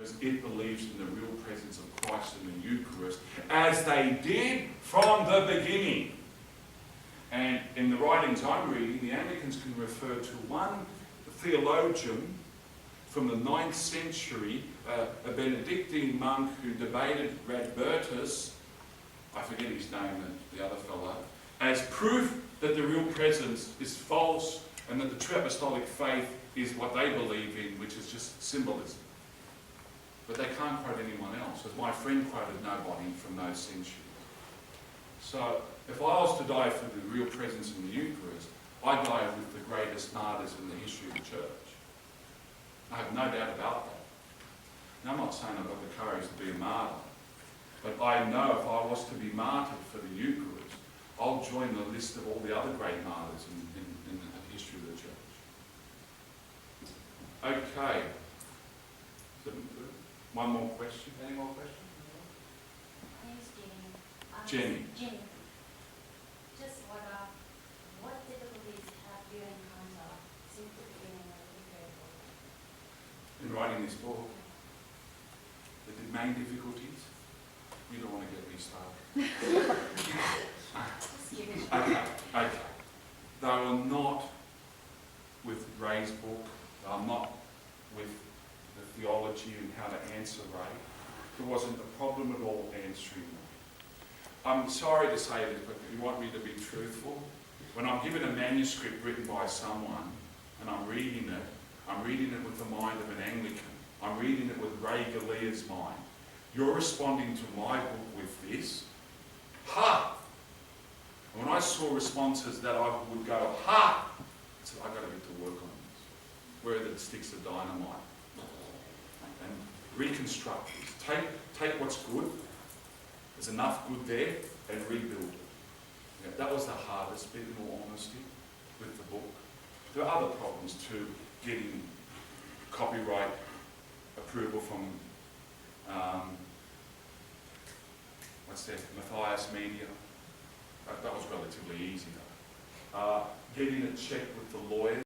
because it believes in the real presence of Christ in the Eucharist, as they did from the beginning. And in the writings I'm reading, the Anglicans can refer to one theologian from the 9th century, a Benedictine monk who debated Radbertus, I forget his name, the other fellow, as proof that the real presence is false and that the true apostolic faith is what they believe in, which is just symbolism. But they can't quote anyone else, because my friend quoted nobody from those centuries. So if I was to die for the real presence in the Eucharist, I die with the greatest martyrs in the history of the church. I have no doubt about that. Now, I'm not saying I've got the courage to be a martyr, but I know if I was to be martyred for the Eucharist, I'll join the list of all the other great martyrs in the history of the church. Okay. One more question. Any more questions? My name is Jenny. Jenny. Just what difficulties have you encountered since the beginning of the Grad? In writing this book, the main difficulties, you don't want to get me started. Okay. They were not with Ray's book, they were not with the theology and how to answer Ray. There wasn't a problem at all answering them. I'm sorry to say this, but if you want me to be truthful, when I'm given a manuscript written by someone and I'm reading it with the mind of an Anglican. I'm reading it with Ray Galea's mind. You're responding to my book with this. Ha! And when I saw responses that I would go, ha! I said, I've got to get to work on this. Where are the sticks of dynamite? And reconstruct this. Take what's good. There's enough good there, and rebuild it. Yeah, that was the hardest bit, in all honesty, with the book. There are other problems too, getting copyright approval from Matthias Media. That was relatively easy though. Getting it checked with the lawyers.